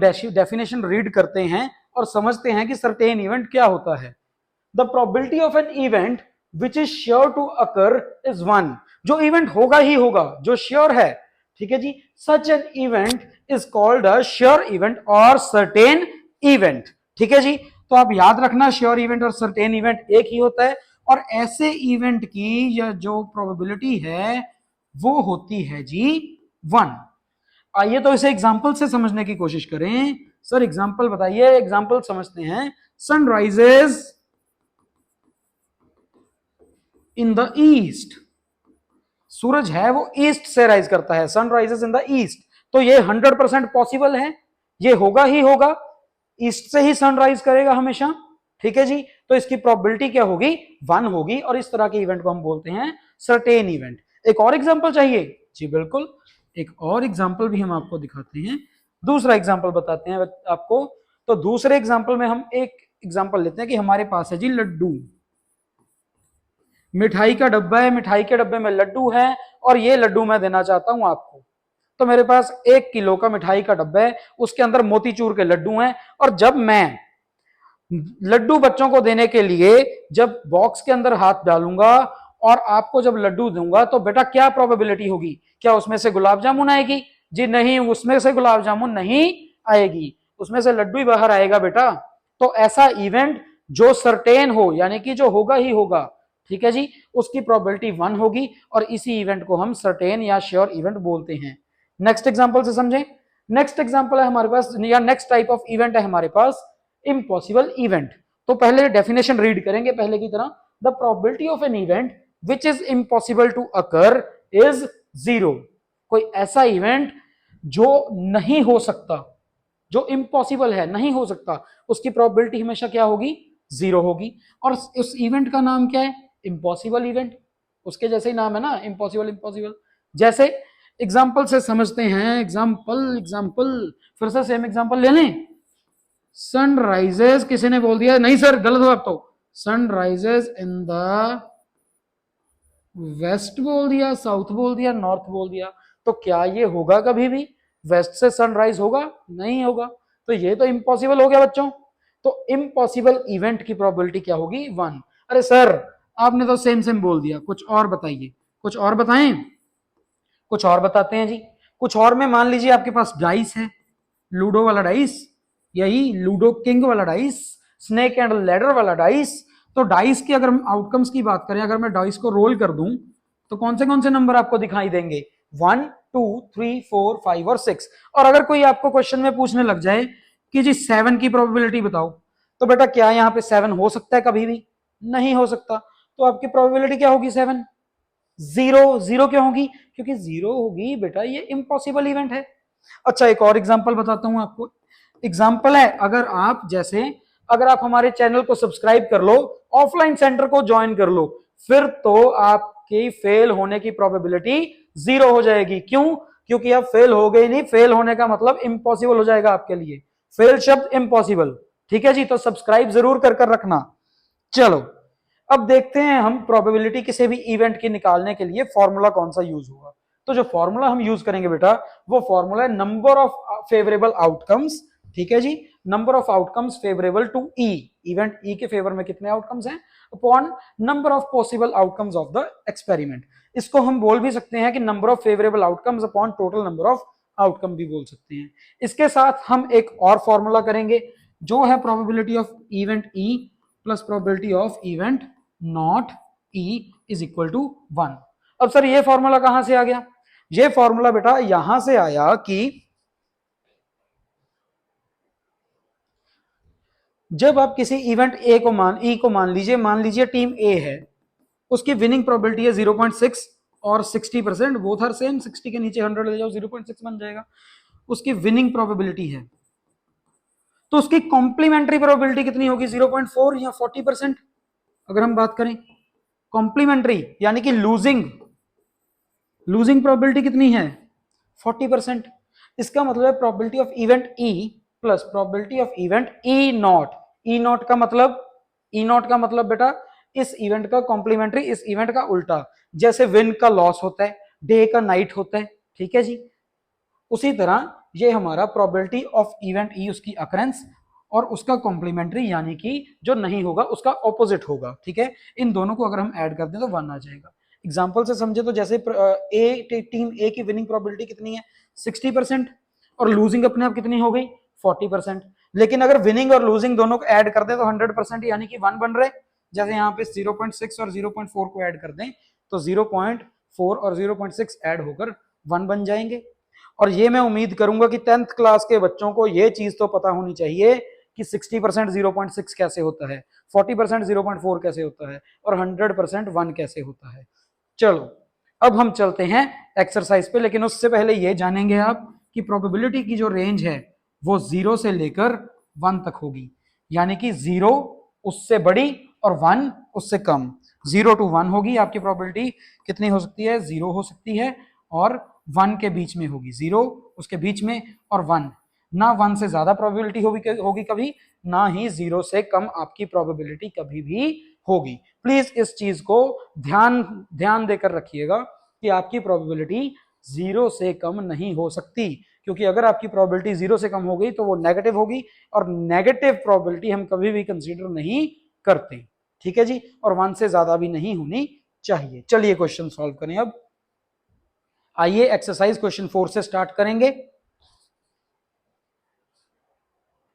Definition read करते हैं और समझते हैं कि सर्टेन इवेंट क्या होता है। The probability of an event which is sure to occur is 1। जो इवेंट होगा ही होगा, जो श्योर है, ठीक है जी, such an event is called a sure event और सर्टेन इवेंट। ठीक है जी, तो आप याद रखना श्योर इवेंट और सर्टेन इवेंट एक ही होता है, और ऐसे इवेंट की या जो प्रोबेबिलिटी है वो होती है जी 1। आइए तो इसे एग्जाम्पल से समझने की कोशिश करें। सर एग्जाम्पल बताइए, एग्जाम्पल समझते हैं। सनराइजेस इन द ईस्ट, सूरज है वो ईस्ट से राइज करता है, सनराइजेस इन द ईस्ट, तो ये 100% पॉसिबल है, ये होगा ही होगा, ईस्ट से ही सनराइज करेगा हमेशा। ठीक है जी, तो इसकी प्रोबेबिलिटी क्या होगी, 1 होगी, और इस तरह के इवेंट को हम बोलते हैं सर्टेन इवेंट। एक और एग्जांपल चाहिए जी? बिल्कुल, एक और एग्जांपल भी हम आपको दिखाते हैं, दूसरा एग्जांपल बताते हैं आपको। तो दूसरे एग्जांपल में हम एक एग्जांपल लेते हैं कि हमारे पास है जी लड्डू, मिठाई का डब्बा है, मिठाई के डब्बे में लड्डू है, और ये लड्डू मैं देना चाहता हूं आपको। तो मेरे पास 1 किलो का मिठाई का डब्बा है, उसके अंदर मोतीचूर के लड्डू हैं, और जब मैं लड्डू बच्चों को देने के लिए जब बॉक्स के अंदर हाथ डालूंगा और आपको जब लड्डू दूंगा, तो बेटा क्या प्रोबेबिलिटी होगी? क्या उसमें से गुलाब जामुन आएगी? जी नहीं, उसमें से गुलाब जामुन नहीं आएगी, उसमें से लड्डू ही बाहर आएगा बेटा। तो ऐसा इवेंट जो सर्टेन हो, यानी कि जो होगा ही होगा, ठीक है जी, उसकी प्रोबेबिलिटी 1 होगी, और इसी इवेंट को हम सर्टेन या श्योर इवेंट बोलते हैं। नेक्स्ट एग्जांपल से समझें। नेक्स्ट एग्जांपल है हमारे पास, या नेक्स्ट टाइप ऑफ इवेंट है हमारे पास इम्पॉसिबल इवेंट। तो पहले डेफिनेशन रीड करेंगे पहले की तरह। The probability of an event which is impossible to occur is 0। कोई ऐसा इवेंट जो नहीं हो सकता, जो इम्पॉसिबल है, नहीं हो सकता, उसकी प्रोबेबिलिटी हमेशा क्या होगी? 0 होगी। और उस इवेंट का नाम क्या है? Impossible event. उसके जैसे ही नाम है ना, इम्पॉसिबल इम्पॉसिबल। जैसे एग्जाम्पल से समझते हैं, एग्जाम्पल एग्जाम्पल, फिर से सेम एग्जाम्पल ले लें। सनराइजेस किसी ने बोल दिया, नहीं सर गलत हो आप तो, सनराइजेस इन द वेस्ट बोल दिया, साउथ बोल दिया, नॉर्थ बोल दिया, तो क्या ये होगा कभी भी? वेस्ट से सनराइज होगा? नहीं होगा, तो ये तो इम्पॉसिबल हो गया बच्चों। तो इम्पॉसिबल इवेंट की प्रोबेबिलिटी क्या होगी? 1। अरे सर आपने तो सेम सेम बोल दिया, कुछ और बताइए, कुछ और बताएं। कुछ और बताते हैं जी। कुछ और में मान लीजिए आपके पास डाइस है, लूडो वाला डाइस, यही लूडो किंग वाला डाइस, स्नेक एंड लैडर वाला डाइस। तो डाइस की अगर हम आउटकम्स की बात करें, अगर मैं डाइस को रोल कर दूं, तो कौन से नंबर आपको दिखाई देंगे? 1, 2, 3, 4, 5 और 6। और अगर कोई आपको क्वेश्चन में पूछने लग जाए कि जी 7 की प्रोबेबिलिटी बताओ, तो बेटा क्या यहाँ पे 7 हो सकता है? कभी भी नहीं हो सकता। तो आपकी प्रोबेबिलिटी क्या होगी? 7। 0। 0 क्यों होगी? क्योंकि 0 होगी बेटा, ये इम्पॉसिबल इवेंट है। अच्छा एक और एग्जांपल बताता हूं आपको। एग्जांपल है, अगर आप हमारे चैनल को सब्सक्राइब कर लो, ऑफलाइन सेंटर को ज्वाइन कर लो, फिर तो आपकी फेल होने की प्रोबेबिलिटी 0 हो जाएगी। क्यों? क्योंकि आप फेल हो गए नहीं, फेल होने का मतलब इम्पॉसिबल हो जाएगा आपके लिए, फेल शब्द इम्पॉसिबल। ठीक है जी, तो सब्सक्राइब जरूर कर रखना। चलो अब देखते हैं हम प्रोबेबिलिटी किसी भी इवेंट की निकालने के लिए फॉर्मूला कौन सा यूज होगा। तो जो फॉर्मूला हम यूज करेंगे बेटा, वो फॉर्मूला है नंबर ऑफ फेवरेबल आउटकम्स। ठीक है जी, number of outcomes favourable to E, event E के फेवर में कितने आउटकम्स हैं, upon number of possible outcomes of the experiment. इसको हम बोल भी सकते हैं कि number of favourable outcomes upon total number of outcome भी बोल सकते हैं। इसके साथ हम एक और फॉर्मूला करेंगे, जो है probability of event E plus probability of event not E is equal to 1। अब सर ये फॉर्मूला कहां से आ गया? ये फॉर्मूला बेटा यहां से आया कि जब आप किसी इवेंट ए को मान लीजिए टीम ए है, उसकी विनिंग प्रोबेबिलिटी है 0.6 और 60%, बोथ आर सेम, 60 के नीचे 100 ले जाओ 0.6 बन जाएगा, उसकी विनिंग प्रोबेबिलिटी है। तो उसकी कॉम्प्लीमेंट्री प्रोबेबिलिटी कितनी होगी? 0.4 या 40%। अगर हम बात करें कॉम्प्लीमेंट्री यानी कि लूजिंग प्रोबेबिलिटी कितनी है? 40%। इसका मतलब है probability of event E plus probability of event E not. E not का मतलब बेटा इस इवेंट का कॉम्प्लीमेंट्री, इस इवेंट का उल्टा। जैसे विन का लॉस होता है, डे का नाइट होता है, ठीक है जी, उसी तरह ये हमारा प्रोबेबिलिटी ऑफ इवेंट ई, उसकी अकरेंस, और उसका कॉम्प्लीमेंट्री यानी कि जो नहीं होगा उसका ऑपोजिट होगा, ठीक है। इन दोनों को अगर हम ऐड कर दें तो 1 आ जाएगा। एग्जाम्पल से समझे तो जैसे टीम ए की विनिंग प्रोबेबिलिटी कितनी है 60%, और लूजिंग अपने आप कितनी हो गई 40%। लेकिन अगर विनिंग और लूजिंग दोनों को ऐड कर दें तो 100% यानी कि 1 बन रहे। जैसे यहाँ पे 0.6 और 0.4 को ऐड कर दें तो 0.4 और 0.6 ऐड होकर 1 बन जाएंगे। और ये मैं उम्मीद करूंगा कि 10th क्लास के बच्चों को ये चीज तो पता होनी चाहिए कि 60% 0.6 कैसे होता है, 40% 0.4 कैसे होता है, और 100% 1 कैसे होता है। चलो अब हम चलते हैं एक्सरसाइज पे, लेकिन उससे पहले ये जानेंगे आप कि प्रोबेबिलिटी की जो रेंज है वो 0 से लेकर 1 तक होगी, यानी कि 0 उससे बड़ी और 1 उससे कम। 0 to 1 होगी आपकी प्रोबेबिलिटी, कितनी हो सकती है 0 हो सकती है, और 1 के बीच में होगी, 0 उसके बीच में और 1। ना 1 से ज्यादा प्रोबेबिलिटी होगी कभी, ना ही 0 से कम आपकी प्रोबेबिलिटी कभी भी होगी। प्लीज इस चीज को ध्यान ध्यान देकर रखिएगा कि आपकी प्रोबेबिलिटी 0 से कम नहीं हो सकती, क्योंकि अगर आपकी प्रोबेबिलिटी 0 से कम हो गई तो वो नेगेटिव होगी, और नेगेटिव प्रोबेबिलिटी हम कभी भी कंसीडर नहीं करते, ठीक है जी। और 1 से ज्यादा भी नहीं होनी चाहिए। चलिए क्वेश्चन सॉल्व करें अब। आइए एक्सरसाइज क्वेश्चन 4 से स्टार्ट करेंगे।